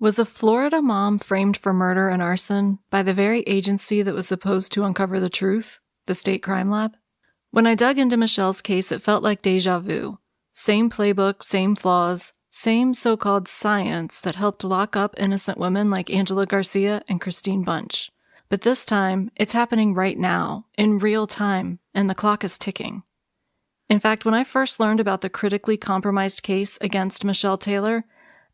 Was a Florida mom framed for murder and arson by the very agency that was supposed to uncover the truth, the State Crime Lab? When I dug into Michelle's case, it felt like deja vu. Same playbook, same flaws, same so-called science that helped lock up innocent women like Angela Garcia and Christine Bunch. But this time, it's happening right now, in real time, and the clock is ticking. In fact, when I first learned about the critically compromised case against Michelle Taylor,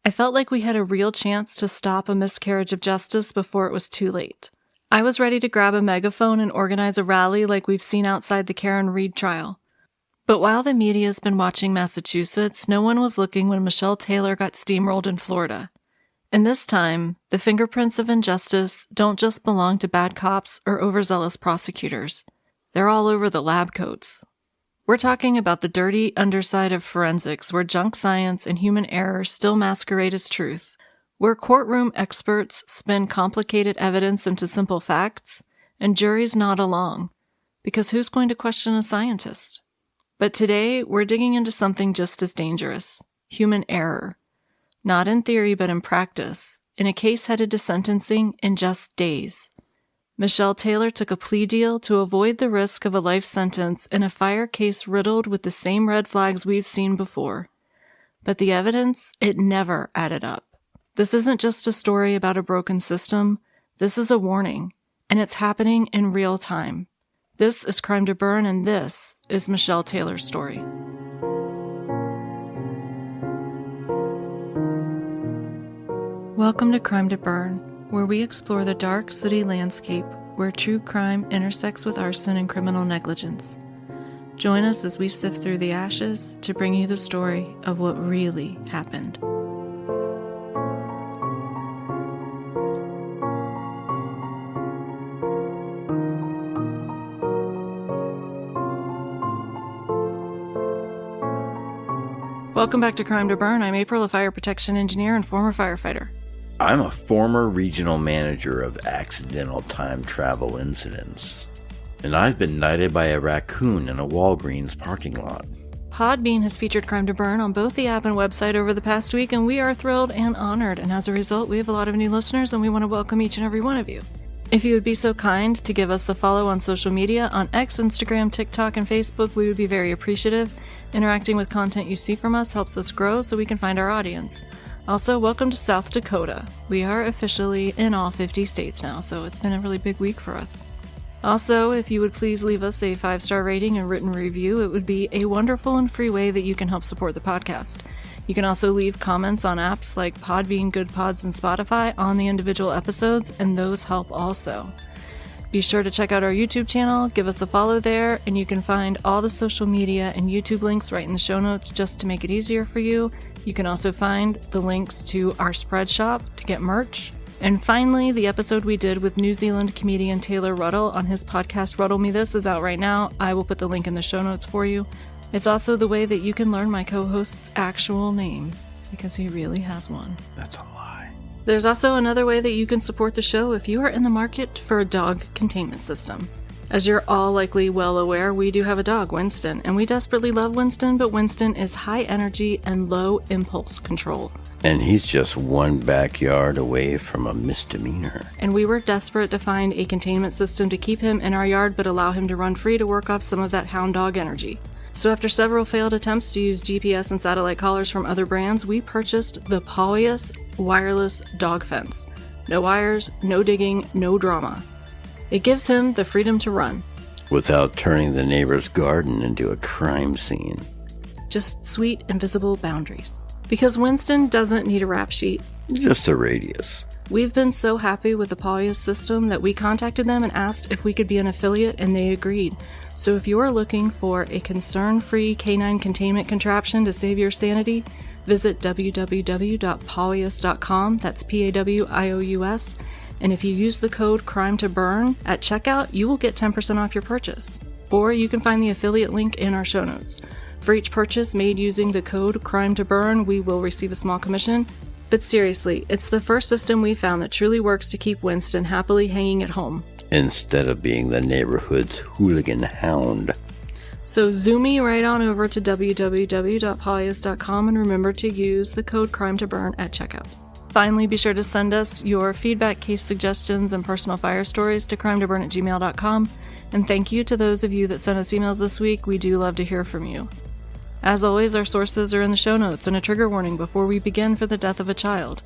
I felt like we had a real chance to stop a miscarriage of justice before it was too late. I was ready to grab a megaphone and organize a rally like we've seen outside the Karen Reed trial. But while the media's been watching Massachusetts, no one was looking when Michelle Taylor got steamrolled in Florida. And this time, the fingerprints of injustice don't just belong to bad cops or overzealous prosecutors. They're all over the lab coats. We're talking about the dirty underside of forensics, where junk science and human error still masquerade as truth, where courtroom experts spin complicated evidence into simple facts, and juries nod along, because who's going to question a scientist? But today, we're digging into something just as dangerous, human error. Not in theory, but in practice, in a case headed to sentencing in just days. Michelle Taylor took a plea deal to avoid the risk of a life sentence in a fire case riddled with the same red flags we've seen before. But the evidence, it never added up. This isn't just a story about a broken system. This is a warning, and it's happening in real time. This is Crime to Burn, and this is Michelle Taylor's story. Welcome to Crime to Burn, where we explore the dark, sooty landscape where true crime intersects with arson and criminal negligence. Join us as we sift through the ashes to bring you the story of what really happened. Welcome back to Crime to Burn. I'm April, a fire protection engineer and former firefighter. I'm a former regional manager of accidental time travel incidents, and I've been knighted by a raccoon in a Walgreens parking lot. Podbean has featured Crime to Burn on both the app and website over the past week, and we are thrilled and honored, and as a result, we have a lot of new listeners, and we want to welcome each and every one of you. If you would be so kind to give us a follow on social media, on X, Instagram, TikTok, and Facebook, we would be very appreciative. Interacting with content you see from us helps us grow so we can find our audience. Also, welcome to South Dakota. We are officially in all 50 states now, so it's been a really big week for us. Also, if you would please leave us a 5-star rating and written review, it would be a wonderful and free way that you can help support the podcast. You can also leave comments on apps like Podbean, Good Pods, and Spotify on the individual episodes, and those help also. Be sure to check out our YouTube channel, give us a follow there, and you can find all the social media and YouTube links right in the show notes just to make it easier for you. You can also find the links to our spread shop to get merch. And finally, the episode we did with New Zealand comedian Taylor Ruddle on his podcast Ruddle Me This is out right now. I will put the link in the show notes for you. It's also the way that you can learn my co-host's actual name, because he really has one. That's a lie. There's also another way that you can support the show if you are in the market for a dog containment system. As you're all likely well aware, we do have a dog, Winston, and we desperately love Winston, but Winston is high energy and low impulse control. And he's just one backyard away from a misdemeanor. And we were desperate to find a containment system to keep him in our yard but allow him to run free to work off some of that hound dog energy. So after several failed attempts to use GPS and satellite collars from other brands, we purchased the Paulius wireless dog fence. No wires, no digging, no drama. It gives him the freedom to run. Without turning the neighbor's garden into a crime scene. Just sweet, invisible boundaries. Because Winston doesn't need a rap sheet. Just a radius. We've been so happy with the Paulius system that we contacted them and asked if we could be an affiliate, and they agreed. So if you're looking for a concern-free canine containment contraption to save your sanity, visit www.paulius.com, that's P-A-W-I-O-U-S, and if you use the code CRIME2BURN at checkout, you will get 10% off your purchase. Or you can find the affiliate link in our show notes. For each purchase made using the code CRIME2BURN, we will receive a small commission. But seriously, it's the first system we found that truly works to keep Winston happily hanging at home. Instead of being the neighborhood's hooligan hound. So zoom me right on over to www.paulius.com and remember to use the code CRIME2BURN at checkout. Finally, be sure to send us your feedback, case suggestions, and personal fire stories to crimetoburn@gmail.com. And thank you to those of you that sent us emails this week. We do love to hear from you. As always, our sources are in the show notes and a trigger warning before we begin for the death of a child.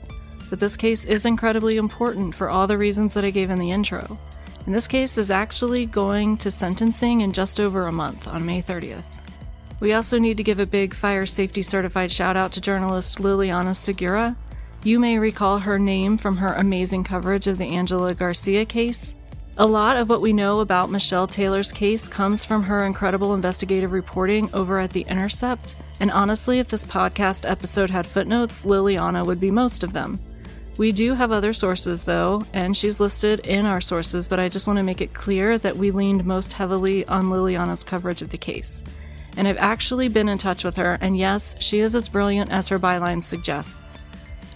But this case is incredibly important for all the reasons that I gave in the intro. And this case is actually going to sentencing in just over a month, on May 30th. We also need to give a big fire safety certified shout out to journalist Liliana Segura. You may recall her name from her amazing coverage of the Angela Garcia case. A lot of what we know about Michelle Taylor's case comes from her incredible investigative reporting over at The Intercept, and honestly, if this podcast episode had footnotes, Liliana would be most of them. We do have other sources though, and she's listed in our sources, but I just want to make it clear that we leaned most heavily on Liliana's coverage of the case. And I've actually been in touch with her, and yes, she is as brilliant as her byline suggests.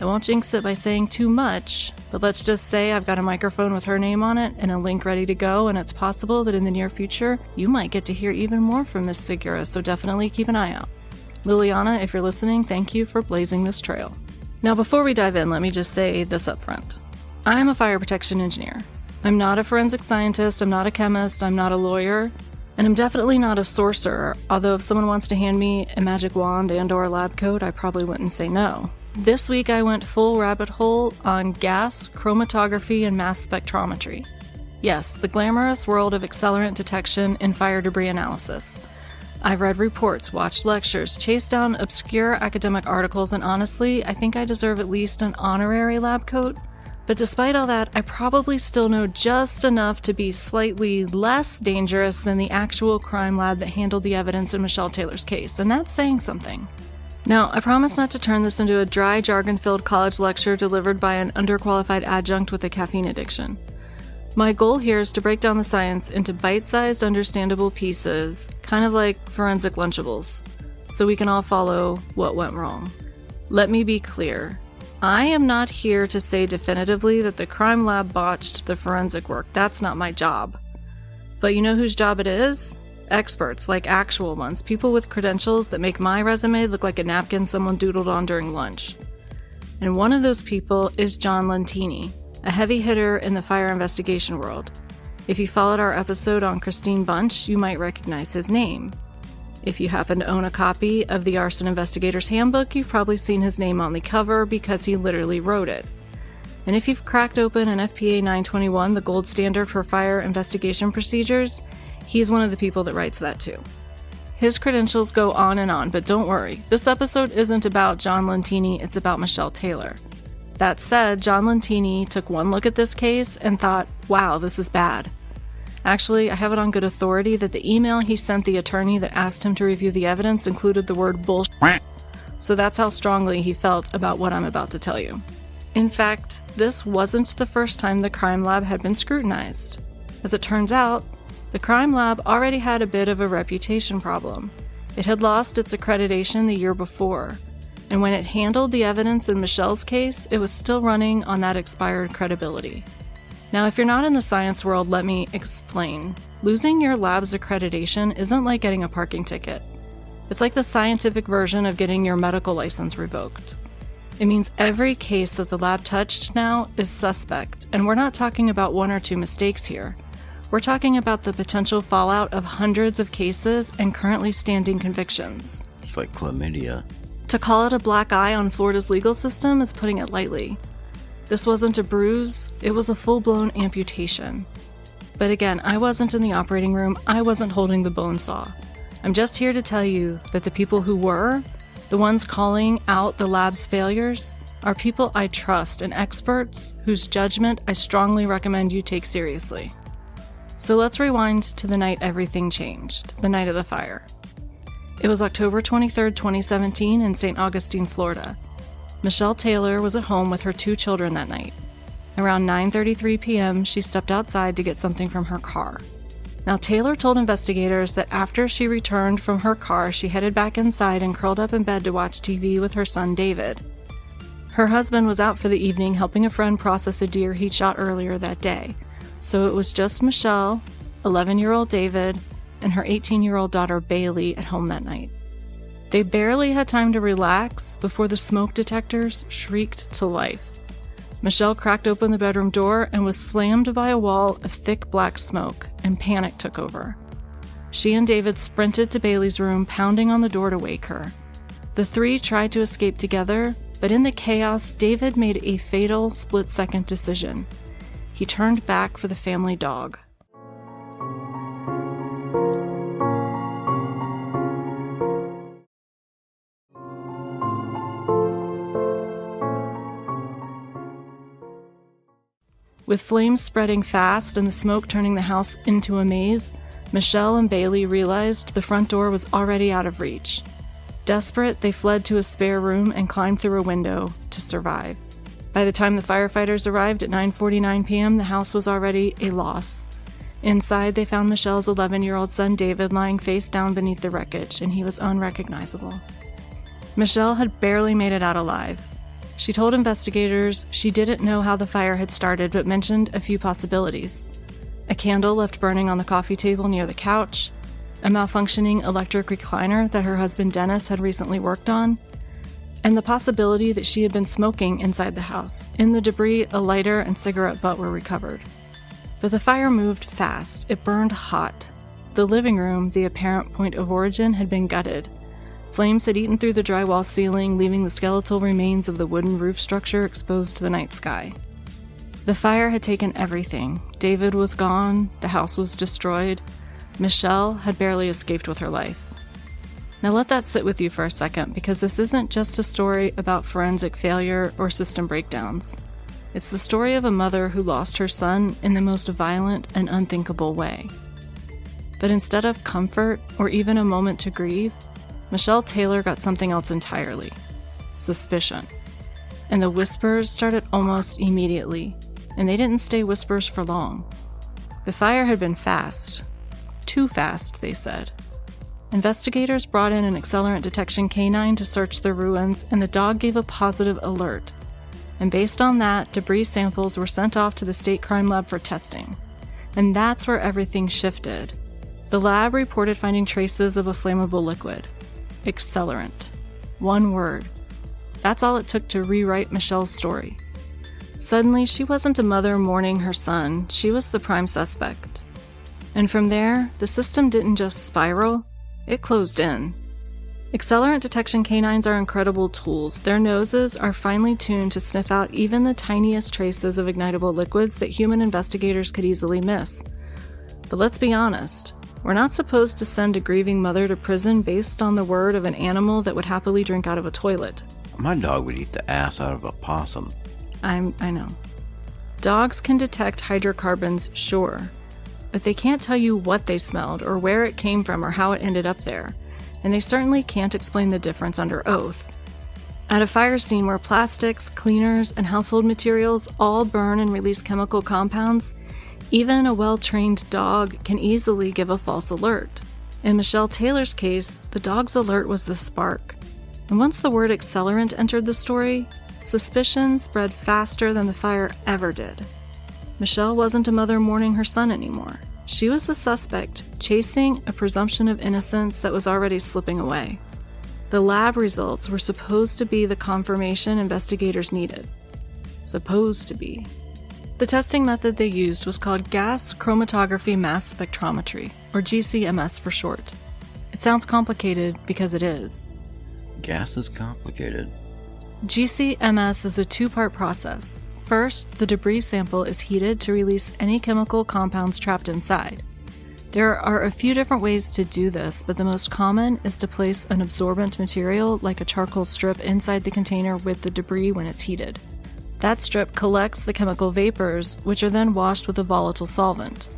I won't jinx it by saying too much, but let's just say I've got a microphone with her name on it and a link ready to go, and it's possible that in the near future, you might get to hear even more from Miss Segura, so definitely keep an eye out. Liliana, if you're listening, thank you for blazing this trail. Now before we dive in, let me just say this up front. I'm a fire protection engineer. I'm not a forensic scientist, I'm not a chemist, I'm not a lawyer, and I'm definitely not a sorcerer, although if someone wants to hand me a magic wand and/or a lab coat, I probably wouldn't say no. This week I went full rabbit hole on gas, chromatography, and mass spectrometry. Yes, the glamorous world of accelerant detection and fire debris analysis. I've read reports, watched lectures, chased down obscure academic articles, and honestly, I think I deserve at least an honorary lab coat. But despite all that, I probably still know just enough to be slightly less dangerous than the actual crime lab that handled the evidence in Michelle Taylor's case, and that's saying something. Now, I promise not to turn this into a dry, jargon-filled college lecture delivered by an underqualified adjunct with a caffeine addiction. My goal here is to break down the science into bite-sized, understandable pieces, kind of like forensic Lunchables, so we can all follow what went wrong. Let me be clear. I am not here to say definitively that the crime lab botched the forensic work. That's not my job. But you know whose job it is? Experts, like actual ones, people with credentials that make my resume look like a napkin someone doodled on during lunch. And one of those people is John Lentini, a heavy hitter in the fire investigation world. If you followed our episode on Christine Bunch, you might recognize his name. If you happen to own a copy of the Arson Investigator's Handbook, you've probably seen his name on the cover because he literally wrote it. And if you've cracked open an FPA 921, the gold standard for fire investigation procedures, he's one of the people that writes that too. His credentials go on, but don't worry. This episode isn't about John Lentini, it's about Michelle Taylor. That said, John Lentini took one look at this case and thought, wow, this is bad. Actually, I have it on good authority that the email he sent the attorney that asked him to review the evidence included the word bullshit. So that's how strongly he felt about what I'm about to tell you. In fact, this wasn't the first time the crime lab had been scrutinized. As it turns out, the crime lab already had a bit of a reputation problem. It had lost its accreditation the year before, and when it handled the evidence in Michelle's case, it was still running on that expired credibility. Now, if you're not in the science world, let me explain. Losing your lab's accreditation isn't like getting a parking ticket. It's like the scientific version of getting your medical license revoked. It means every case that the lab touched now is suspect, and we're not talking about one or two mistakes here. We're talking about the potential fallout of hundreds of cases and currently standing convictions. It's like chlamydia. To call it a black eye on Florida's legal system is putting it lightly. This wasn't a bruise, it was a full-blown amputation. But again, I wasn't in the operating room, I wasn't holding the bone saw. I'm just here to tell you that the people who were, the ones calling out the lab's failures, are people I trust and experts whose judgment I strongly recommend you take seriously. So let's rewind to the night everything changed, the night of the fire. It was October 23rd, 2017 in St. Augustine, Florida. Michelle Taylor was at home with her 2 children that night. Around 9:33 p.m., she stepped outside to get something from her car. Now, Taylor told investigators that after she returned from her car, she headed back inside and curled up in bed to watch TV with her son, David. Her husband was out for the evening helping a friend process a deer he'd shot earlier that day. So it was just Michelle, 11-year-old David, and her 18-year-old daughter Bailey at home that night. They barely had time to relax before the smoke detectors shrieked to life. Michelle cracked open the bedroom door and was slammed by a wall of thick black smoke, and panic took over. She and David sprinted to Bailey's room, pounding on the door to wake her. The three tried to escape together, but in the chaos, David made a fatal split-second decision. He turned back for the family dog. With flames spreading fast and the smoke turning the house into a maze, Michelle and Bailey realized the front door was already out of reach. Desperate, they fled to a spare room and climbed through a window to survive. By the time the firefighters arrived at 9:49 p.m., the house was already a loss. Inside, they found Michelle's 11-year-old son David lying face down beneath the wreckage, and he was unrecognizable. Michelle had barely made it out alive. She told investigators she didn't know how the fire had started, but mentioned a few possibilities. A candle left burning on the coffee table near the couch, a malfunctioning electric recliner that her husband Dennis had recently worked on, and the possibility that she had been smoking inside the house. In the debris, a lighter and cigarette butt were recovered. But the fire moved fast. It burned hot. The living room, the apparent point of origin, had been gutted. Flames had eaten through the drywall ceiling, leaving the skeletal remains of the wooden roof structure exposed to the night sky. The fire had taken everything. David was gone, the house was destroyed. Michelle had barely escaped with her life. Now let that sit with you for a second, because this isn't just a story about forensic failure or system breakdowns. It's the story of a mother who lost her son in the most violent and unthinkable way. But instead of comfort or even a moment to grieve, Michelle Taylor got something else entirely: suspicion. And the whispers started almost immediately, and they didn't stay whispers for long. The fire had been fast. Too fast, they said. Investigators brought in an accelerant detection canine to search the ruins, and the dog gave a positive alert. And based on that, debris samples were sent off to the state crime lab for testing. And that's where everything shifted. The lab reported finding traces of a flammable liquid. Accelerant. One word. That's all it took to rewrite Michelle's story. Suddenly, she wasn't a mother mourning her son, she was the prime suspect. And from there, the system didn't just spiral, it closed in. Accelerant detection canines are incredible tools. Their noses are finely tuned to sniff out even the tiniest traces of ignitable liquids that human investigators could easily miss. But let's be honest, we're not supposed to send a grieving mother to prison based on the word of an animal that would happily drink out of a toilet. My dog would eat the ass out of a possum. I know. Dogs can detect hydrocarbons, sure, but they can't tell you what they smelled or where it came from or how it ended up there, and they certainly can't explain the difference under oath. At a fire scene where plastics, cleaners, and household materials all burn and release chemical compounds, even a well-trained dog can easily give a false alert. In Michelle Taylor's case, the dog's alert was the spark. And once the word accelerant entered the story, suspicion spread faster than the fire ever did. Michelle wasn't a mother mourning her son anymore. She was a suspect chasing a presumption of innocence that was already slipping away. The lab results were supposed to be the confirmation investigators needed. Supposed to be. The testing method they used was called gas chromatography mass spectrometry, or GCMS for short. It sounds complicated because it is. Gas is complicated. GCMS is a two-part process. First, the debris sample is heated to release any chemical compounds trapped inside. There are a few different ways to do this, but the most common is to place an absorbent material like a charcoal strip inside the container with the debris when it's heated. That strip collects the chemical vapors, which are then washed with a volatile solvent.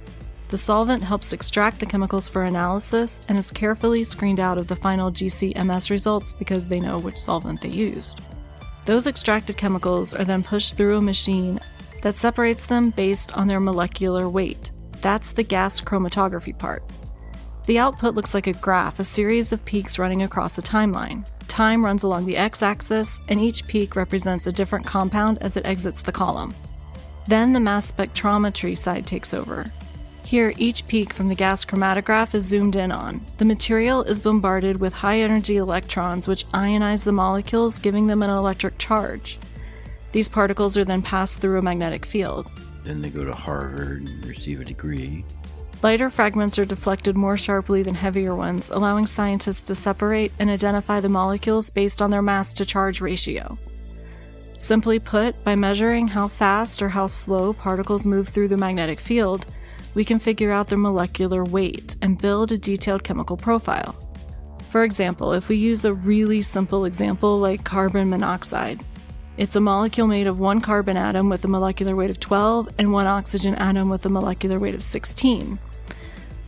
The solvent helps extract the chemicals for analysis and is carefully screened out of the final GCMS results because they know which solvent they used. Those extracted chemicals are then pushed through a machine that separates them based on their molecular weight. That's the gas chromatography part. The output looks like a graph, a series of peaks running across a timeline. Time runs along the x-axis, and each peak represents a different compound as it exits the column. Then the mass spectrometry side takes over. Here, each peak from the gas chromatograph is zoomed in on. The material is bombarded with high-energy electrons which ionize the molecules, giving them an electric charge. These particles are then passed through a magnetic field. Then they go to Harvard and receive a degree. Lighter fragments are deflected more sharply than heavier ones, allowing scientists to separate and identify the molecules based on their mass-to-charge ratio. Simply put, by measuring how fast or how slow particles move through the magnetic field, we can figure out their molecular weight and build a detailed chemical profile. For example, if we use a really simple example like carbon monoxide, it's a molecule made of one carbon atom with a molecular weight of 12 and one oxygen atom with a molecular weight of 16.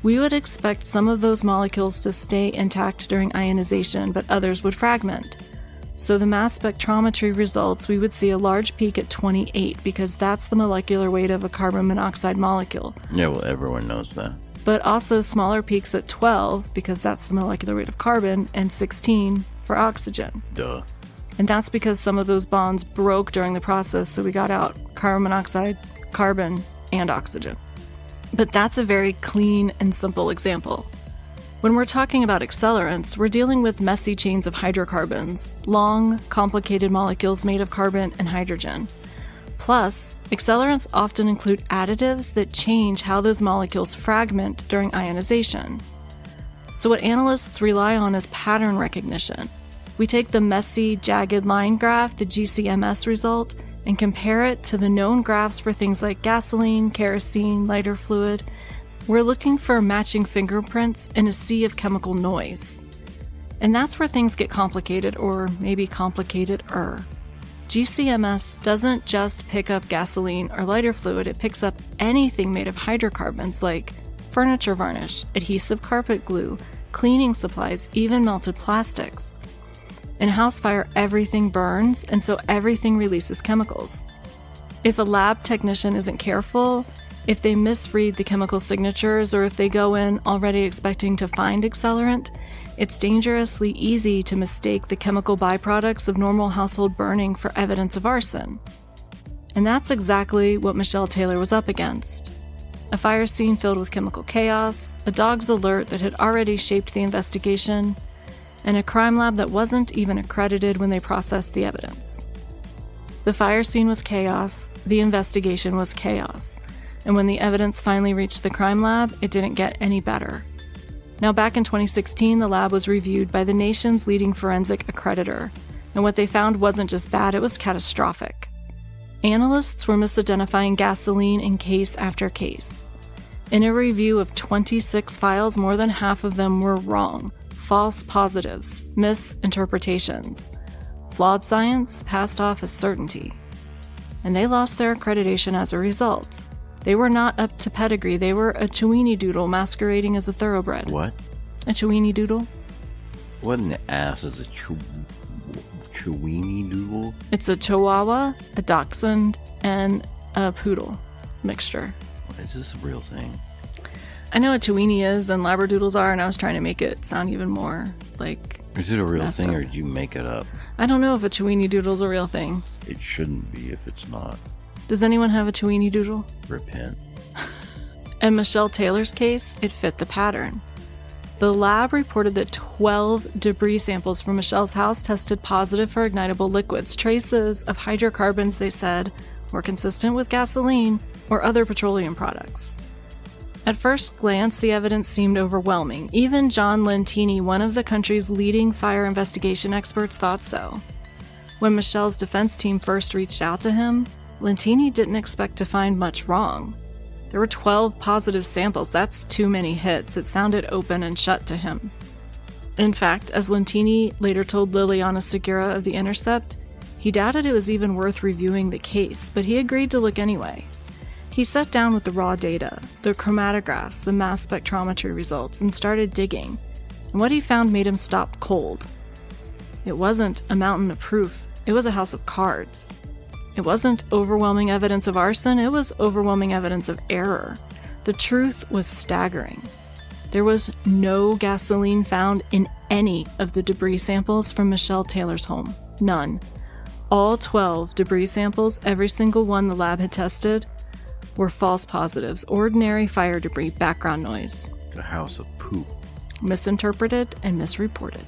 We would expect some of those molecules to stay intact during ionization, but others would fragment. So the mass spectrometry results, we would see a large peak at 28 because that's the molecular weight of a carbon monoxide molecule. Yeah, well, everyone knows that. But also smaller peaks at 12 because that's the molecular weight of carbon, and 16 for oxygen. Duh. And that's because some of those bonds broke during the process, so we got out carbon monoxide, carbon, and oxygen. But that's a very clean and simple example. When we're talking about accelerants, we're dealing with messy chains of hydrocarbons, long, complicated molecules made of carbon and hydrogen. Plus, accelerants often include additives that change how those molecules fragment during ionization. So what analysts rely on is pattern recognition. We take the messy, jagged line graph, the GCMS result, and compare it to the known graphs for things like gasoline, kerosene, lighter fluid. We're looking for matching fingerprints in a sea of chemical noise. And that's where things get complicated, or maybe complicated-er. GCMS doesn't just pick up gasoline or lighter fluid, it picks up anything made of hydrocarbons like furniture varnish, adhesive carpet glue, cleaning supplies, even melted plastics. In a house fire, everything burns, and so everything releases chemicals. If a lab technician isn't careful, if they misread the chemical signatures, or if they go in already expecting to find accelerant, it's dangerously easy to mistake the chemical byproducts of normal household burning for evidence of arson. And that's exactly what Michelle Taylor was up against. A fire scene filled with chemical chaos, a dog's alert that had already shaped the investigation, and a crime lab that wasn't even accredited when they processed the evidence. The fire scene was chaos, the investigation was chaos, and when the evidence finally reached the crime lab, it didn't get any better. Now, back in 2016, the lab was reviewed by the nation's leading forensic accreditor, and what they found wasn't just bad, it was catastrophic. Analysts were misidentifying gasoline in case after case. In a review of 26 files, more than half of them were wrong. False positives, misinterpretations. Flawed science passed off as certainty. And they lost their accreditation as a result. They were not up to pedigree, they were a Chiweenie Doodle masquerading as a thoroughbred. What? A Chiweenie Doodle? What an ass is a Chiweenie Doodle? It's a Chihuahua, a Dachshund, and a Poodle mixture. Is this a real thing? I know what Chiweenie is and Labradoodles are, and I was trying to make it sound even more like... Is it a real thing, up. or did you make it up? I don't know if a Chiweenie Doodle is a real thing. It shouldn't be if it's not. Does anyone have a Chiweenie Doodle? Repent. In Michelle Taylor's case, it fit the pattern. The lab reported that 12 debris samples from Michelle's house tested positive for ignitable liquids, traces of hydrocarbons, they said, were consistent with gasoline or other petroleum products. At first glance, the evidence seemed overwhelming. Even John Lentini, one of the country's leading fire investigation experts, thought so. When Michelle's defense team first reached out to him, Lentini didn't expect to find much wrong. There were 12 positive samples. That's too many hits. It sounded open and shut to him. In fact, as Lentini later told Liliana Segura of The Intercept, he doubted it was even worth reviewing the case, but he agreed to look anyway. He sat down with the raw data, the chromatographs, the mass spectrometry results, and started digging. And what he found made him stop cold. It wasn't a mountain of proof. It was a house of cards. It wasn't overwhelming evidence of arson. It was overwhelming evidence of error. The truth was staggering. There was no gasoline found in any of the debris samples from Michelle Taylor's home. None. All 12 debris samples, every single one the lab had tested, were false positives, ordinary fire debris, background noise. The house of poop. Misinterpreted and misreported.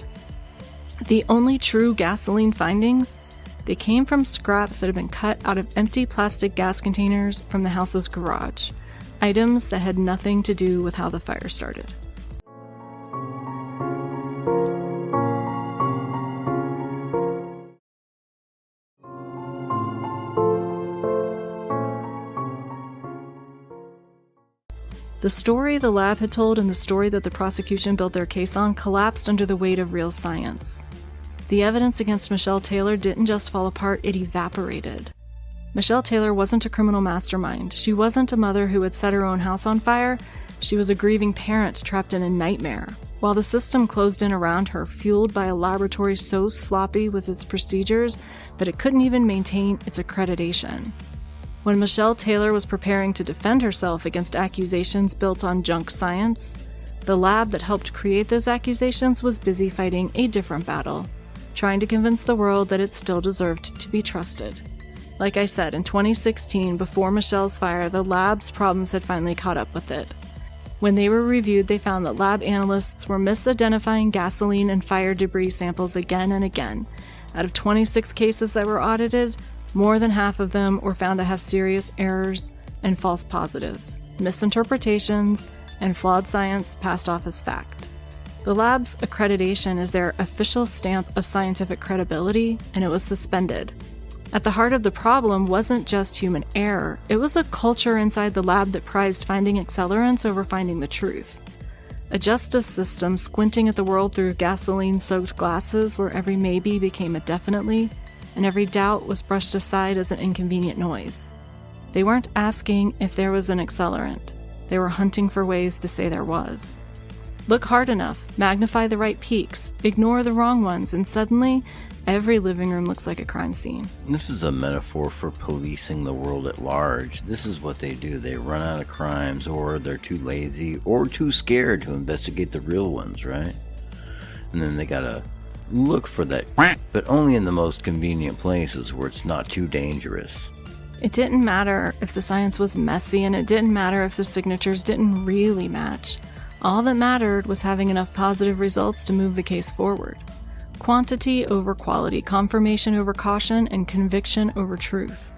The only true gasoline findings They came from scraps that had been cut out of empty plastic gas containers from the house's garage, items that had nothing to do with how the fire started. The story the lab had told and the story that the prosecution built their case on collapsed under the weight of real science. The evidence against Michelle Taylor didn't just fall apart, it evaporated. Michelle Taylor wasn't a criminal mastermind. She wasn't a mother who had set her own house on fire. She was a grieving parent trapped in a nightmare, while the system closed in around her, fueled by a laboratory so sloppy with its procedures that it couldn't even maintain its accreditation. When Michelle Taylor was preparing to defend herself against accusations built on junk science, the lab that helped create those accusations was busy fighting a different battle, trying to convince the world that it still deserved to be trusted. Like I said, in 2016, before Michelle's fire, the lab's problems had finally caught up with it. When they were reviewed, they found that lab analysts were misidentifying gasoline and fire debris samples again and again. Out of 26 cases that were audited, more than half of them were found to have serious errors and false positives, misinterpretations, and flawed science passed off as fact. The lab's accreditation is their official stamp of scientific credibility, and it was suspended. At the heart of the problem wasn't just human error, it was a culture inside the lab that prized finding accelerants over finding the truth. A justice system squinting at the world through gasoline-soaked glasses where every maybe became a definitely, and every doubt was brushed aside as an inconvenient noise. They weren't asking if there was an accelerant. They were hunting for ways to say there was. Look hard enough, magnify the right peaks, ignore the wrong ones, and suddenly, every living room looks like a crime scene. This is a metaphor for policing the world at large. This is what they do. They run out of crimes, or they're too lazy, or too scared to investigate the real ones, right? And then they gotta look for that, but only in the most convenient places where it's not too dangerous. It didn't matter if the science was messy, and it didn't matter if the signatures didn't really match. All that mattered was having enough positive results to move the case forward. Quantity over quality, confirmation over caution, and conviction over truth.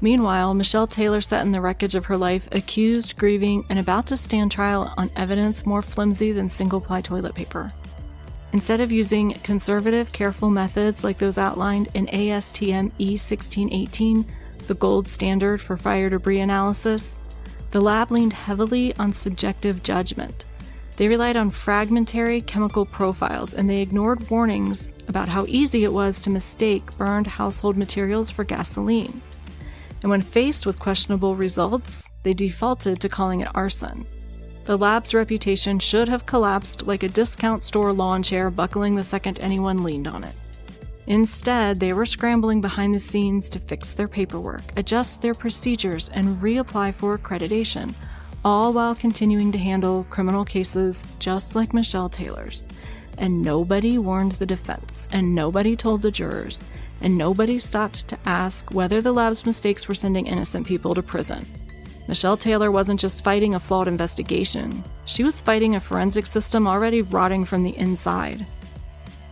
Meanwhile, Michelle Taylor sat in the wreckage of her life, accused, grieving, and about to stand trial on evidence more flimsy than single-ply toilet paper. Instead of using conservative, careful methods like those outlined in ASTM E1618, the gold standard for fire debris analysis, the lab leaned heavily on subjective judgment. They relied on fragmentary chemical profiles, and they ignored warnings about how easy it was to mistake burned household materials for gasoline. And when faced with questionable results, they defaulted to calling it arson. The lab's reputation should have collapsed like a discount store lawn chair buckling the second anyone leaned on it. Instead, they were scrambling behind the scenes to fix their paperwork, adjust their procedures, and reapply for accreditation, all while continuing to handle criminal cases just like Michelle Taylor's. And nobody warned the defense, and nobody told the jurors, and nobody stopped to ask whether the lab's mistakes were sending innocent people to prison. Michelle Taylor wasn't just fighting a flawed investigation, she was fighting a forensic system already rotting from the inside.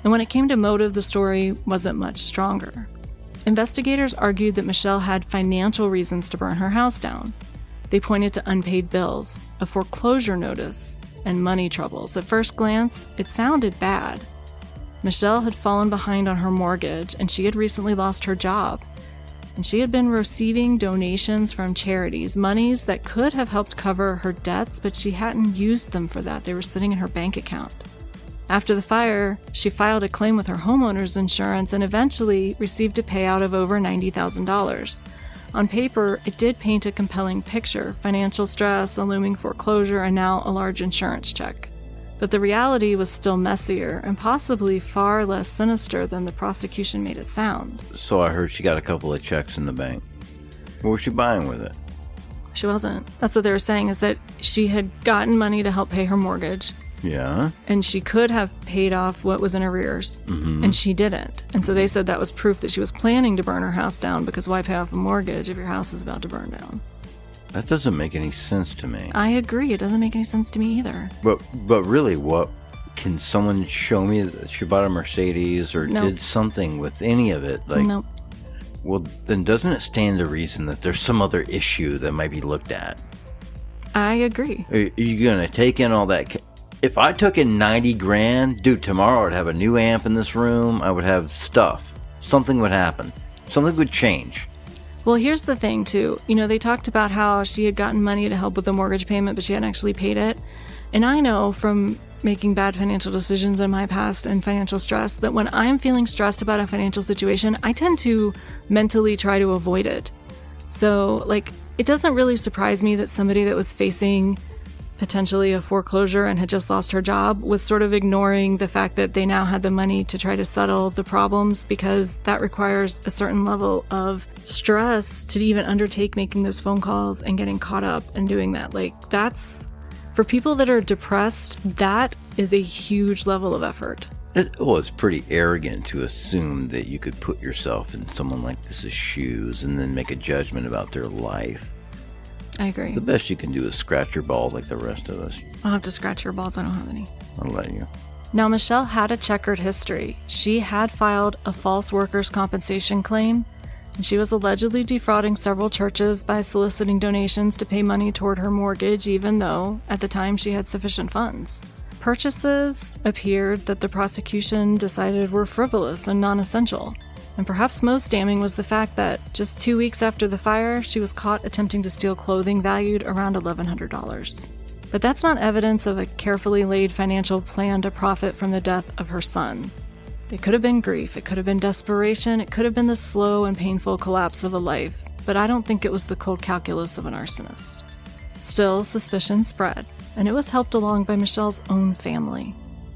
And when it came to motive, the story wasn't much stronger. Investigators argued that Michelle had financial reasons to burn her house down. They pointed to unpaid bills, a foreclosure notice, and money troubles. At first glance, it sounded bad. Michelle had fallen behind on her mortgage, and she had recently lost her job. And she had been receiving donations from charities, monies that could have helped cover her debts, but she hadn't used them for that. They were sitting in her bank account. After the fire, she filed a claim with her homeowner's insurance and eventually received a payout of over $90,000. On paper, it did paint a compelling picture: financial stress, a looming foreclosure, and now a large insurance check. But the reality was still messier and possibly far less sinister than the prosecution made it sound. So I heard she got a couple of checks in the bank. What was she buying with it? She wasn't. That's what they were saying, is that she had gotten money to help pay her mortgage. Yeah. And she could have paid off what was in arrears, and she didn't. And so they said that was proof that she was planning to burn her house down, because why pay off a mortgage if your house is about to burn down? That doesn't make any sense to me. I agree. It doesn't make any sense to me either. But really, what can someone show me that she bought a Mercedes or Nope. did something with any of it? Like, Nope. Well, then doesn't it stand to reason that there's some other issue that might be looked at? I agree. Are you going to take in all that? If I took in 90 grand, dude, tomorrow I'd have a new amp in this room. I would have stuff. Something would happen. Something would change. Well, here's the thing, too. You know, they talked about how she had gotten money to help with the mortgage payment, but she hadn't actually paid it. And I know from making bad financial decisions in my past and financial stress that when I'm feeling stressed about a financial situation, I tend to mentally try to avoid it. So, like, it doesn't really surprise me that somebody that was facing potentially a foreclosure and had just lost her job was sort of ignoring the fact that they now had the money to try to settle the problems, because that requires a certain level of stress to even undertake making those phone calls and getting caught up and doing that. Like, that's, for people that are depressed, that is a huge level of effort. It's pretty arrogant to assume that you could put yourself in someone like this' shoes and then make a judgment about their life. I agree. The best you can do is scratch your balls like the rest of us. I'll have to scratch your balls. I don't have any. I'll let you. Now, Michelle had a checkered history. She had filed a false workers' compensation claim, and she was allegedly defrauding several churches by soliciting donations to pay money toward her mortgage, even though, at the time, she had sufficient funds. Purchases appeared that the prosecution decided were frivolous and non-essential. And perhaps most damning was the fact that just 2 weeks after the fire, she was caught attempting to steal clothing valued around $1,100. But that's not evidence of a carefully laid financial plan to profit from the death of her son. It could have been grief, it could have been desperation, it could have been the slow and painful collapse of a life, but I don't think it was the cold calculus of an arsonist. Still, suspicion spread, and it was helped along by Michelle's own family.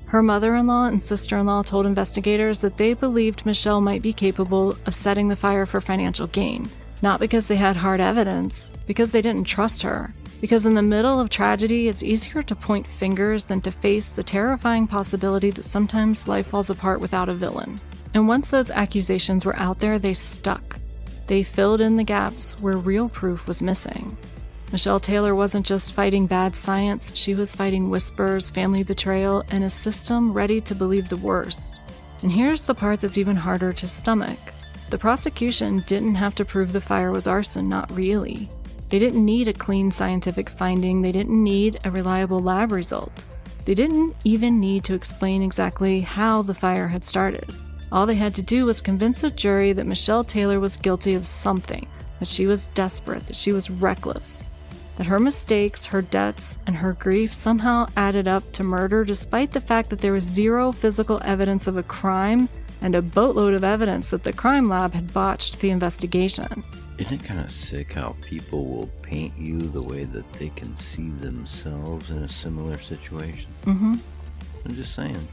Her mother-in-law and sister-in-law told investigators that they believed Michelle might be capable of setting the fire for financial gain, not because they had hard evidence, because they didn't trust her. Because in the middle of tragedy, it's easier to point fingers than to face the terrifying possibility that sometimes life falls apart without a villain. And once those accusations were out there, they stuck. They filled in the gaps where real proof was missing. Michelle Taylor wasn't just fighting bad science, she was fighting whispers, family betrayal, and a system ready to believe the worst. And here's the part that's even harder to stomach. The prosecution didn't have to prove the fire was arson, not really. They didn't need a clean scientific finding, they didn't need a reliable lab result. They didn't even need to explain exactly how the fire had started. All they had to do was convince a jury that Michelle Taylor was guilty of something, that she was desperate, that she was reckless. That her mistakes, her debts, and her grief somehow added up to murder, despite the fact that there was zero physical evidence of a crime and a boatload of evidence that the crime lab had botched the investigation. Isn't it kind of sick how people will paint you the way that they can see themselves in a similar situation? Mm-hmm. I'm just saying.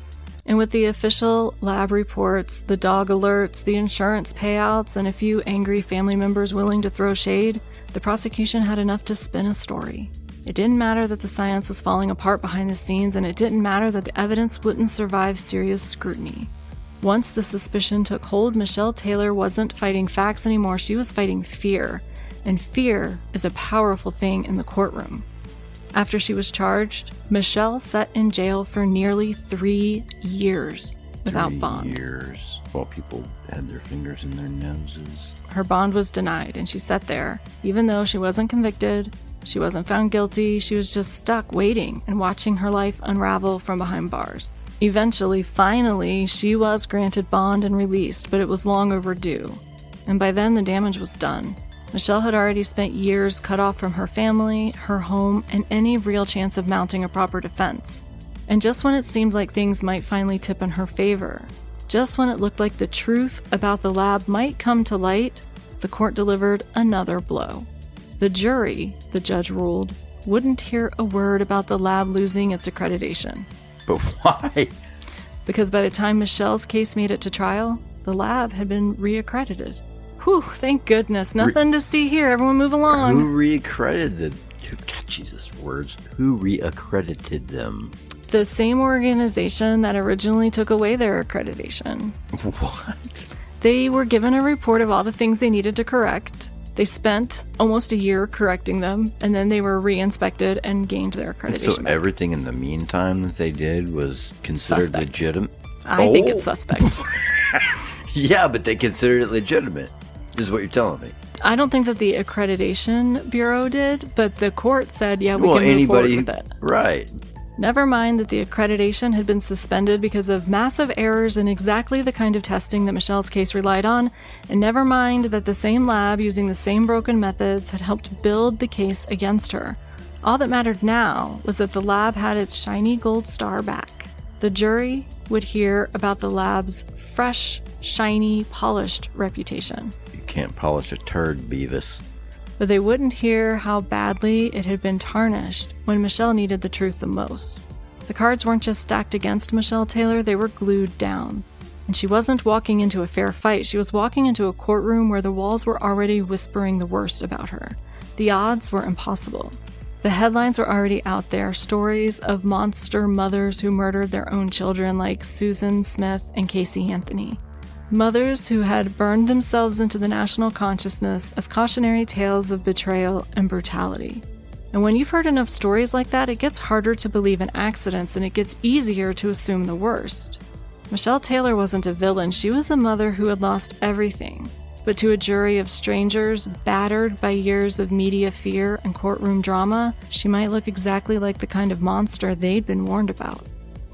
And with the official lab reports, the dog alerts, the insurance payouts, and a few angry family members willing to throw shade, the prosecution had enough to spin a story. It didn't matter that the science was falling apart behind the scenes, and it didn't matter that the evidence wouldn't survive serious scrutiny. Once the suspicion took hold, Michelle Taylor wasn't fighting facts anymore, she was fighting fear. And fear is a powerful thing in the courtroom. After she was charged, Michelle sat in jail for nearly 3 years without bond. 3 years, while people had their fingers in their noses. Her bond was denied, and she sat there. Even though she wasn't convicted, she wasn't found guilty, she was just stuck waiting and watching her life unravel from behind bars. Eventually, finally, she was granted bond and released, but it was long overdue. And by then, the damage was done. Michelle had already spent years cut off from her family, her home, and any real chance of mounting a proper defense. And just when it seemed like things might finally tip in her favor, just when it looked like the truth about the lab might come to light, the court delivered another blow. The jury, the judge ruled, wouldn't hear a word about the lab losing its accreditation. But why? Because by the time Michelle's case made it to trial, the lab had been reaccredited. Whew, thank goodness. Nothing to see here. Everyone move along. Who reaccredited? Jesus, words. Who reaccredited them? The same organization that originally took away their accreditation. What? They were given a report of all the things they needed to correct. They spent almost a year correcting them, and then they were re-inspected and gained their accreditation. So everything in the meantime that they did was considered suspect. Legitimate? I think it's suspect. Yeah, but they considered it legitimate. is what you're telling me. I don't think that the Accreditation Bureau did, but the court said, yeah, we can move forward with it. Right. Never mind that the accreditation had been suspended because of massive errors in exactly the kind of testing that Michelle's case relied on, and never mind that the same lab using the same broken methods had helped build the case against her. All that mattered now was that the lab had its shiny gold star back. The jury would hear about the lab's fresh, shiny, polished reputation. You can't polish a turd, Beavis. But they wouldn't hear how badly it had been tarnished when Michelle needed the truth the most. The cards weren't just stacked against Michelle Taylor, they were glued down. And she wasn't walking into a fair fight, she was walking into a courtroom where the walls were already whispering the worst about her. The odds were impossible. The headlines were already out there, stories of monster mothers who murdered their own children like Susan Smith and Casey Anthony. Mothers who had burned themselves into the national consciousness as cautionary tales of betrayal and brutality. And when you've heard enough stories like that, it gets harder to believe in accidents and it gets easier to assume the worst. Michelle Taylor wasn't a villain, she was a mother who had lost everything. But to a jury of strangers, battered by years of media fear and courtroom drama, she might look exactly like the kind of monster they'd been warned about.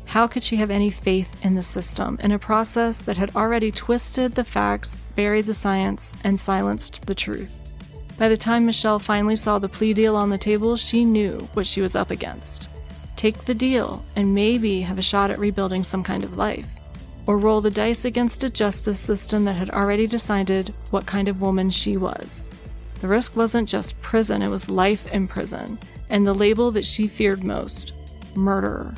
How could she have any faith in the system, in a process that had already twisted the facts, buried the science, and silenced the truth? By the time Michelle finally saw the plea deal on the table, she knew what she was up against. Take the deal and maybe have a shot at rebuilding some kind of life. Or roll the dice against a justice system that had already decided what kind of woman she was. The risk wasn't just prison, it was life in prison, and the label that she feared most, murderer.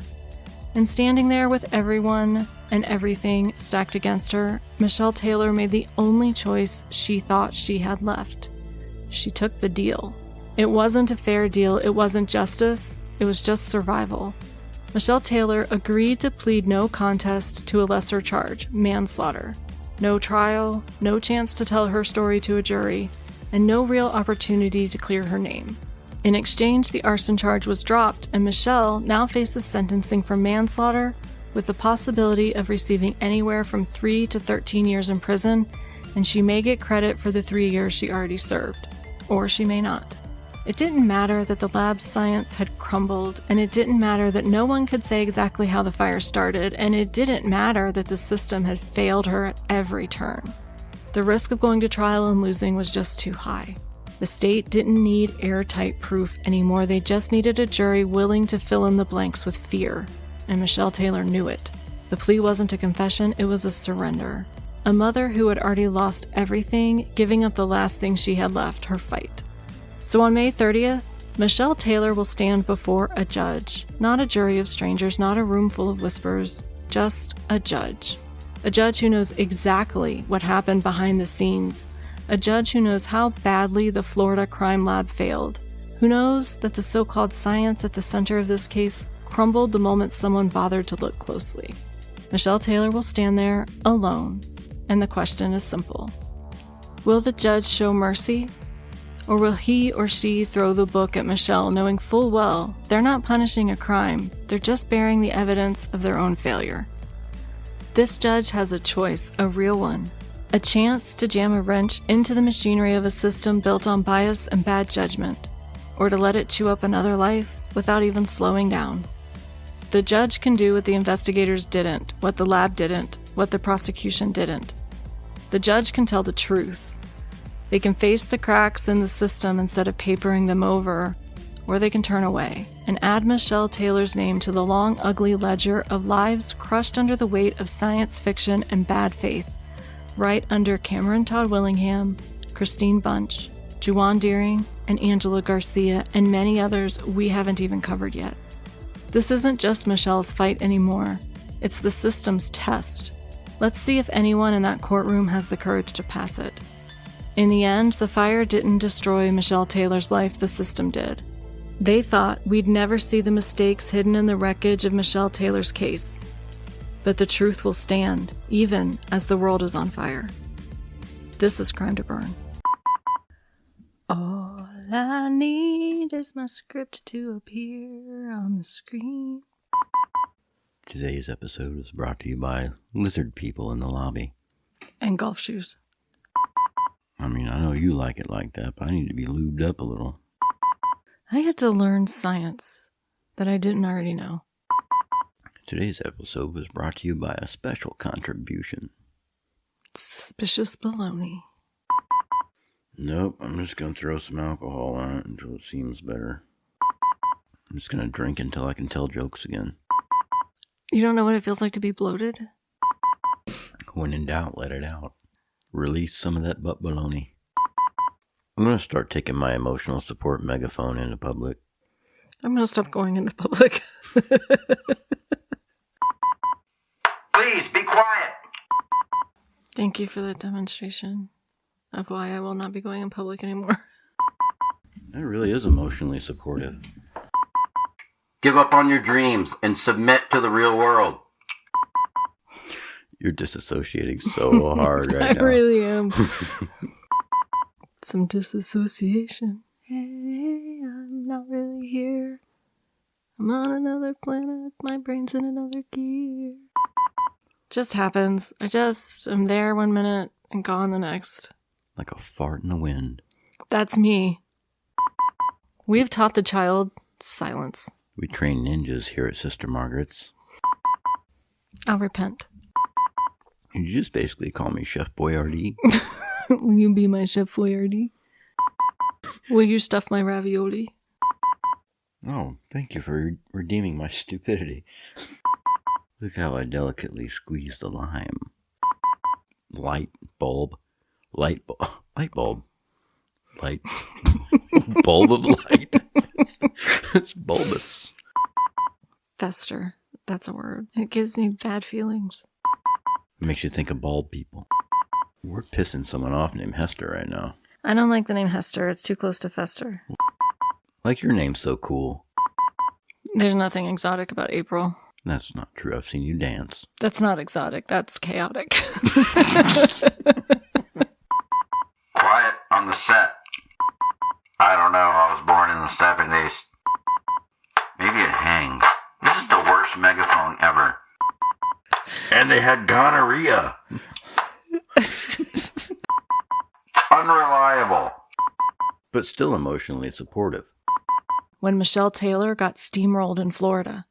And standing there with everyone and everything stacked against her, Michelle Taylor made the only choice she thought she had left. She took the deal. It wasn't a fair deal, it wasn't justice, it was just survival. Michelle Taylor agreed to plead no contest to a lesser charge, manslaughter. No trial, no chance to tell her story to a jury, and no real opportunity to clear her name. In exchange, the arson charge was dropped, and Michelle now faces sentencing for manslaughter with the possibility of receiving anywhere from 3 to 13 years in prison, and she may get credit for the 3 years she already served. Or she may not. It didn't matter that the lab's science had crumbled, and it didn't matter that no one could say exactly how the fire started, and it didn't matter that the system had failed her at every turn. The risk of going to trial and losing was just too high. The state didn't need airtight proof anymore, they just needed a jury willing to fill in the blanks with fear, and Michelle Taylor knew it. The plea wasn't a confession, it was a surrender. A mother who had already lost everything, giving up the last thing she had left, her fight. So on May 30th, Michelle Taylor will stand before a judge. Not a jury of strangers, not a room full of whispers, just a judge. A judge who knows exactly what happened behind the scenes. A judge who knows how badly the Florida crime lab failed. Who knows that the so-called science at the center of this case crumbled the moment someone bothered to look closely. Michelle Taylor will stand there alone, and the question is simple. Will the judge show mercy? Or will he or she throw the book at Michelle, knowing full well they're not punishing a crime, they're just bearing the evidence of their own failure? This judge has a choice, a real one. A chance to jam a wrench into the machinery of a system built on bias and bad judgment, or to let it chew up another life without even slowing down. The judge can do what the investigators didn't, what the lab didn't, what the prosecution didn't. The judge can tell the truth. They can face the cracks in the system instead of papering them over, or they can turn away and add Michelle Taylor's name to the long, ugly ledger of lives crushed under the weight of science fiction and bad faith, right under Cameron Todd Willingham, Christine Bunch, Juwan Deering, and Angela Garcia, and many others we haven't even covered yet. This isn't just Michelle's fight anymore. It's the system's test. Let's see if anyone in that courtroom has the courage to pass it. In the end, the fire didn't destroy Michelle Taylor's life, the system did. They thought we'd never see the mistakes hidden in the wreckage of Michelle Taylor's case. But the truth will stand, even as the world is on fire. This is Crime to Burn. All I need is my script to appear on the screen. Today's episode is brought to you by lizard people in the lobby. And golf shoes. I mean, I know you like it like that, but I need to be lubed up a little. I had to learn science that I didn't already know. Today's episode was brought to you by a special contribution. Suspicious baloney. Nope, I'm just going to throw some alcohol on it until it seems better. I'm just going to drink until I can tell jokes again. You don't know what it feels like to be bloated? When in doubt, let it out. Release some of that butt baloney. I'm going to start taking my emotional support megaphone into public. I'm going to stop going into public. Please, be quiet! Thank you for that demonstration of why I will not be going in public anymore. That really is emotionally supportive. Give up on your dreams and submit to the real world. You're disassociating so hard right now. I really am. Some disassociation. Hey, I'm not really here. I'm on another planet. My brain's in another gear. Just happens. I just am there 1 minute and gone the next. Like a fart in the wind. That's me. We've taught the child silence. We train ninjas here at Sister Margaret's. I'll repent. You just basically call me Chef Boyardee. Will you be my Chef Boyardee? Will you stuff my ravioli? Oh, thank you for redeeming my stupidity. Look how I delicately squeeze the lime. Light bulb. Light bulb. Light bulb. Light. Bulb of light. It's bulbous. Fester. That's a word. It gives me bad feelings. It makes you think of bald people. We're pissing someone off named Hester right now. I don't like the name Hester. It's too close to fester. Like your name's so cool. There's nothing exotic about April. That's not true. I've seen you dance. That's not exotic. That's chaotic. Quiet on the set. I don't know. I was born in the 70s. Maybe it hangs. This is the worst megaphone ever. And they had gonorrhea. Unreliable. But still emotionally supportive. When Michelle Taylor got steamrolled in Florida.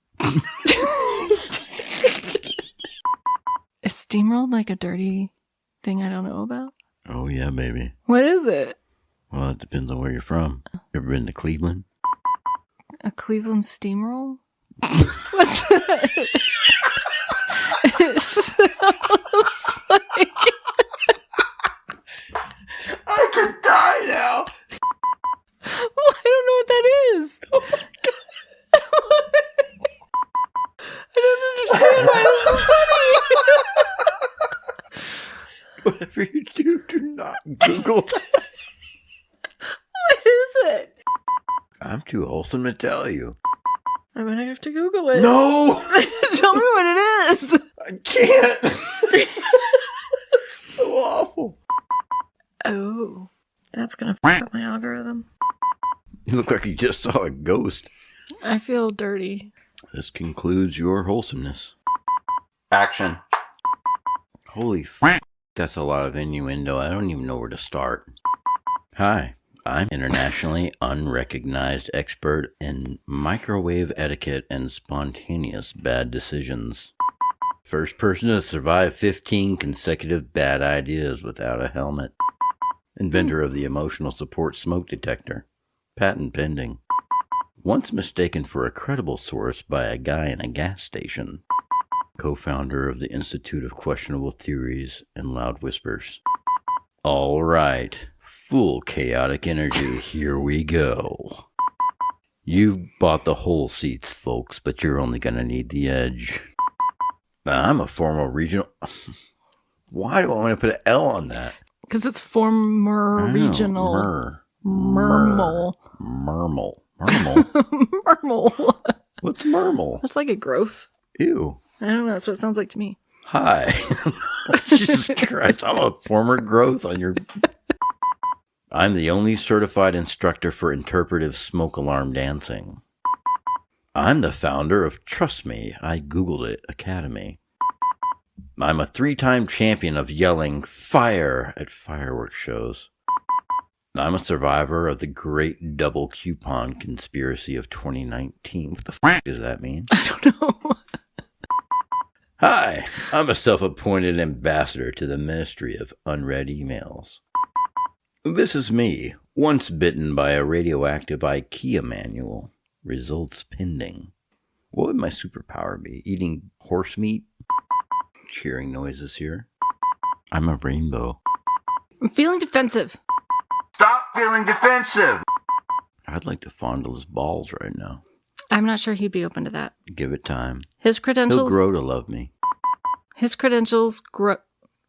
Is steamrolled like a dirty thing I don't know about? Oh yeah, baby. What is it? Well, it depends on where you're from. Ever been to Cleveland? A Cleveland steamroll? What's that? It sounds like... I could die now. Well, I don't know what that is. Oh my God. I don't understand why this is funny. Whatever you do, do not Google that. What is it? I'm too wholesome to tell you. I'm gonna have to Google it. No! Tell me what it is. I can't. So awful. Oh, that's gonna f up my algorithm. You look like you just saw a ghost. I feel dirty. This concludes your wholesomeness. Action. Holy f***, that's a lot of innuendo. I don't even know where to start. Hi, I'm internationally unrecognized expert in microwave etiquette and spontaneous bad decisions. First person to survive 15 consecutive bad ideas without a helmet. Inventor of the emotional support smoke detector. Patent pending. Once mistaken for a credible source by a guy in a gas station. Co-founder of the Institute of Questionable Theories and Loud Whispers. All right, full chaotic energy, here we go. You bought the whole seats, folks, but you're only going to need the edge. I'm a former regional... Why do I want to put an L on that? Because it's former regional. Mermal. Mermal. Mermal. What's mermal? That's like a growth. Ew. I don't know. That's what it sounds like to me. Hi. Jesus Christ, I'm a former growth on your... I'm the only certified instructor for interpretive smoke alarm dancing. I'm the founder of Trust Me, I Googled It Academy. I'm a 3-time champion of yelling fire at fireworks shows. I'm a survivor of the great double coupon conspiracy of 2019. What the f*** does that mean? I don't know. Hi, I'm a self-appointed ambassador to the Ministry of Unread Emails. This is me, once bitten by a radioactive IKEA manual. Results pending. What would my superpower be? Eating horse meat? Cheering noises here. I'm a rainbow. I'm feeling defensive. Stop feeling defensive! I'd like to fondle his balls right now. I'm not sure he'd be open to that. Give it time. His He'll credentials... grow to love me. His credentials grow...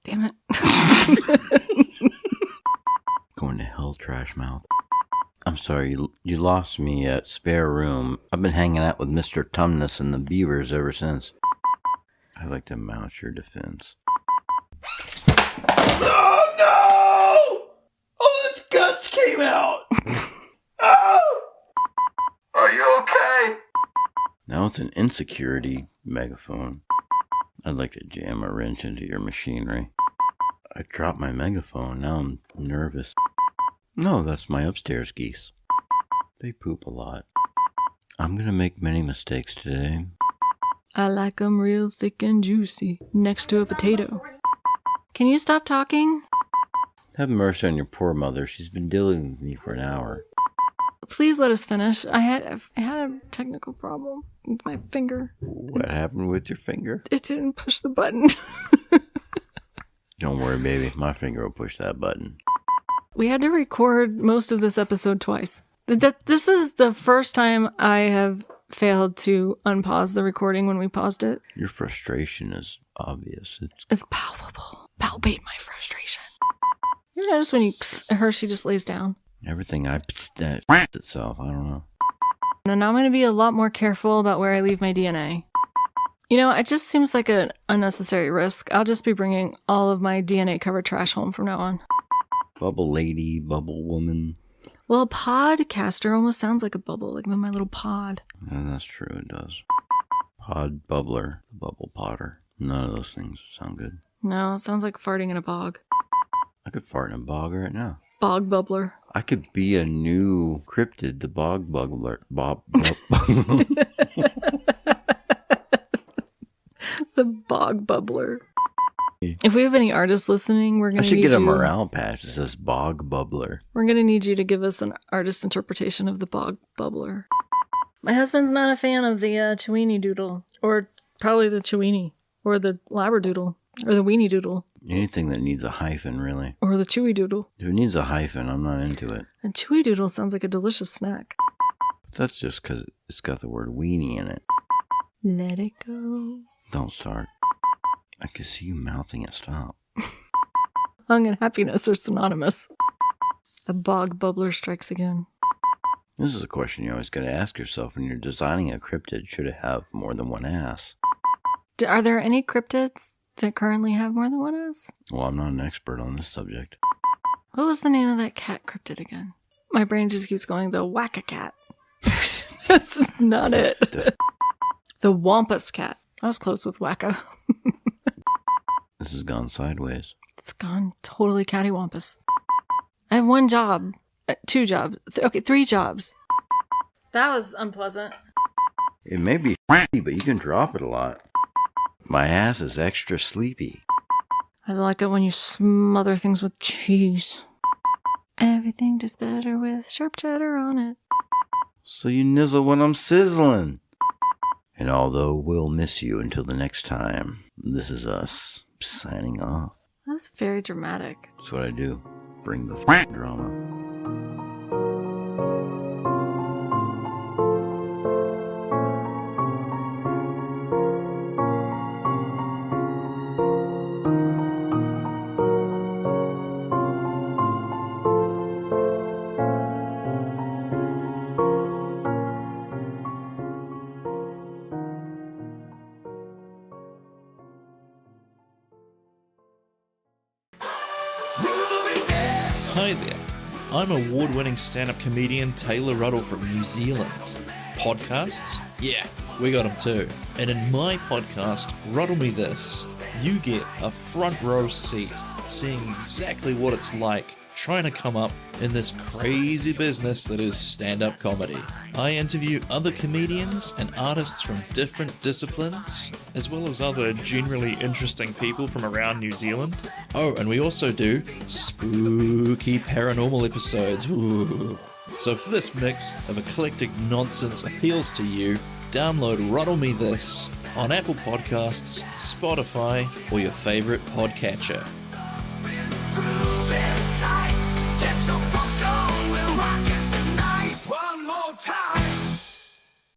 Damn it. Going to hell, trash mouth. I'm sorry, you lost me at spare room. I've been hanging out with Mr. Tumnus and the Beavers ever since. I'd like to mount your defense. Oh no! Oh, its guts came out! Oh! Are you okay? Now it's an insecurity megaphone. I'd like to jam a wrench into your machinery. I dropped my megaphone. Now I'm nervous. No, that's my upstairs geese. They poop a lot. I'm gonna make many mistakes today. I like 'em real thick and juicy, next to a potato. Can you stop talking? Have mercy on your poor mother. She's been dealing with me for an hour. Please let us finish. I had a technical problem with my finger. What happened with your finger? It didn't push the button. Don't worry, baby. My finger will push that button. We had to record most of this episode twice. This is the first time I have failed to unpause the recording when we paused it. Your frustration is obvious. It's palpable. Palpate my frustration. You notice when she just lays down. Everything that itself. I don't know. And now I'm going to be a lot more careful about where I leave my DNA. You know, it just seems like an unnecessary risk. I'll just be bringing all of my DNA-covered trash home from now on. Bubble lady, bubble woman. Well, a podcaster almost sounds like a bubble, like my little pod. And that's true, it does. Pod bubbler, bubble potter. None of those things sound good. No, it sounds like farting in a bog. I could fart in a bog right now. Bog bubbler. I could be a new cryptid, the bog bubbler. The bog bubbler. If we have any artists listening, we're going to need I should get you... a morale patch that says bog bubbler. We're going to need you to give us an artist interpretation of the bog bubbler. My husband's not a fan of the Chewini Doodle. Or probably the Chewini. Or the Labradoodle. Or the Weenie Doodle. Anything that needs a hyphen, really. Or the Chewy Doodle. If it needs a hyphen, I'm not into it. And Chewy Doodle sounds like a delicious snack. That's just because it's got the word weenie in it. Let it go. Don't start. I can see you mouthing it. Stop. Hung and happiness are synonymous. The bog bubbler strikes again. This is a question you always got to ask yourself when you're designing a cryptid. Should it have more than one ass? Are there any cryptids that currently have more than one ass? Well, I'm not an expert on this subject. What was the name of that cat cryptid again? My brain just keeps going, the Whack-A-Cat. That's not it. The Wampus Cat. I was close with Wacka. This has gone sideways. It's gone totally cattywampus. I have one job. 2 jobs. 3 jobs. That was unpleasant. It may be but you can drop it a lot. My ass is extra sleepy. I like it when you smother things with cheese. Everything tastes better with sharp cheddar on it. So you nizzle when I'm sizzling. And although we'll miss you until the next time, this is us signing off. That's very dramatic. That's what I do. Bring the drama. Hi there, I'm award-winning stand-up comedian Taylor Ruddle from New Zealand. Podcasts? Yeah, we got them too. And in my podcast, Ruddle Me This, you get a front row seat seeing exactly what it's like trying to come up in this crazy business that is stand-up comedy. I interview other comedians and artists from different disciplines, as well as other generally interesting people from around New Zealand. Oh, and we also do spooky paranormal episodes. Ooh. So if this mix of eclectic nonsense appeals to you, download Ruddle Me This on Apple Podcasts, Spotify, or your favorite podcatcher.